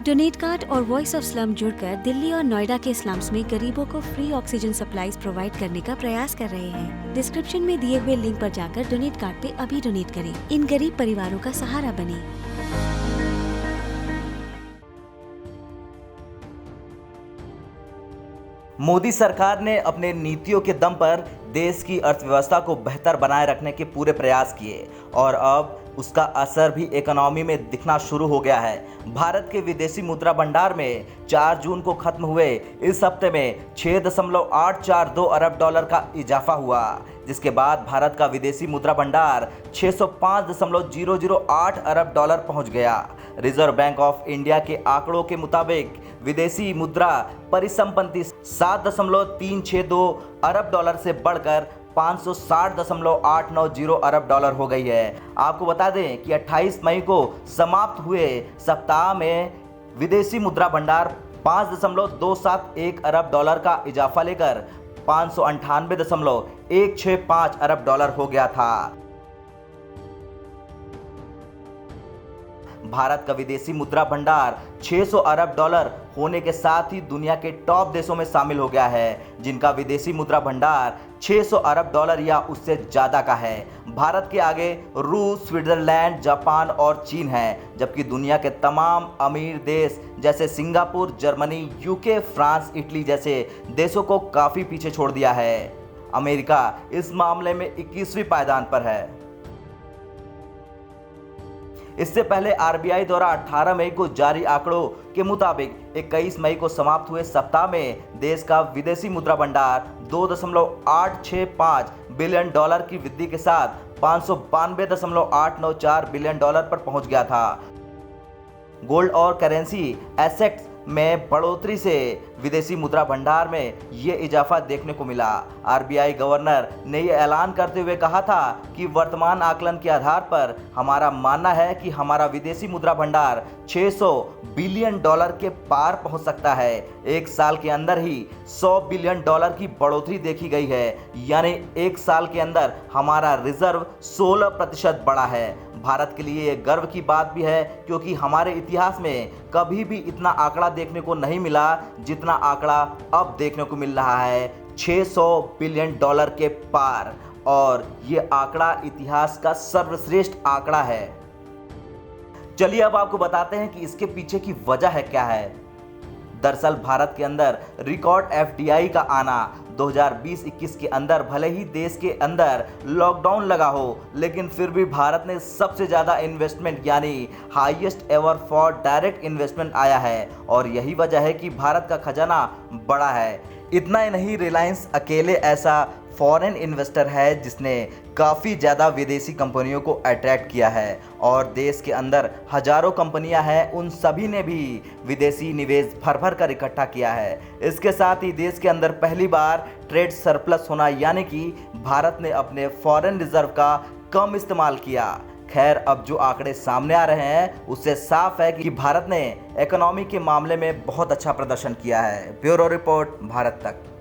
Donate card और voice of slum जुड़कर दिल्ली और नोएडा के स्लम्स में गरीबों को फ्री ऑक्सीजन सप्लाईज प्रोवाइड करने का प्रयास कर रहे हैं। डिस्क्रिप्शन में दिए हुए लिंक पर जाकर डोनेट कार्ड पे अभी डोनेट करें। इन गरीब परिवारों का सहारा बने। मोदी सरकार ने अपने नीतियों के दम पर देश की अर्थव्यवस्था को बेहतर बनाए रखने के पूरे प्रयास किए और अब उसका असर भी इकोनॉमी में दिखना शुरू हो गया है। भारत के विदेशी मुद्रा भंडार में 4 जून को खत्म हुए इस हफ्ते में 6.842 अरब डॉलर का इजाफा हुआ, जिसके बाद भारत का विदेशी मुद्रा भंडार 605.008 अरब डॉलर पहुंच गया। रिजर्व बैंक ऑफ इंडिया के आंकड़ों के मुताबिक विदेशी मुद्रा परिसंपत्ति 7.362 अरब डॉलर से बढ़कर 560.890 अरब डॉलर हो गई है। आपको बता दें कि 28 मई को समाप्त हुए सप्ताह में विदेशी मुद्रा भंडार 5.271 अरब डॉलर का इजाफा लेकर 598.165 अरब डॉलर हो गया था। भारत का विदेशी मुद्रा भंडार 600 अरब डॉलर होने के साथ ही दुनिया के टॉप देशों में शामिल हो गया है, जिनका विदेशी मुद्रा भंडार 600 अरब डॉलर या उससे ज़्यादा का है। भारत के आगे रूस, स्विट्जरलैंड, जापान और चीन हैं, जबकि दुनिया के तमाम अमीर देश जैसे Singapore, Germany, UK, France, Italy जैसे देशों को काफ़ी पीछे छोड़ दिया है। अमेरिका इस मामले में 21वीं पायदान पर है। इससे पहले आरबीआई द्वारा 18 मई को जारी आंकड़ों के मुताबिक 21 मई को समाप्त हुए सप्ताह में देश का विदेशी मुद्रा भंडार 2.865 बिलियन डॉलर की वृद्धि के साथ 592.894 बिलियन डॉलर पर पहुंच गया था। गोल्ड और करेंसी एसेट्स में बढ़ोतरी से विदेशी मुद्रा भंडार में ये इजाफा देखने को मिला। आरबीआई गवर्नर ने ये ऐलान करते हुए कहा था कि वर्तमान आकलन के आधार पर हमारा मानना है कि हमारा विदेशी मुद्रा भंडार 600 बिलियन डॉलर के पार पहुंच सकता है। एक साल के अंदर ही 100 बिलियन डॉलर की बढ़ोतरी देखी गई है, यानी एक साल के अंदर हमारा रिजर्व 16% बढ़ा है। भारत के लिए ये गर्व की बात भी है, क्योंकि हमारे इतिहास में कभी भी इतना आंकड़ा देखने को नहीं मिला जितना आंकड़ा अब देखने को मिल रहा है, 600 बिलियन डॉलर के पार। और ये आंकड़ा इतिहास का सर्वश्रेष्ठ आंकड़ा है। चलिए अब आपको बताते हैं कि इसके पीछे की वजह है क्या है। दरअसल भारत के अंदर रिकॉर्ड एफडीआई का आना 2020-21 के अंदर भले ही देश के अंदर लॉकडाउन लगा हो, लेकिन फिर भी भारत ने सबसे ज़्यादा इन्वेस्टमेंट यानी highest ever for direct investment आया है, और यही वजह है कि भारत का खजाना बड़ा है। इतना ही नहीं, रिलायंस अकेले ऐसा फॉरेन इन्वेस्टर है जिसने काफ़ी ज़्यादा विदेशी कंपनियों को अट्रैक्ट किया है, और देश के अंदर हजारों कंपनियां हैं, उन सभी ने भी विदेशी निवेश भर भर कर इकट्ठा किया है। इसके साथ ही देश के अंदर पहली बार ट्रेड सरप्लस होना, यानी कि भारत ने अपने फॉरेन रिजर्व का कम इस्तेमाल किया। खैर, अब जो आंकड़े सामने आ रहे हैं उससे साफ है कि भारत ने इकोनॉमी के मामले में बहुत अच्छा प्रदर्शन किया है। ब्यूरो रिपोर्ट, भारत तक।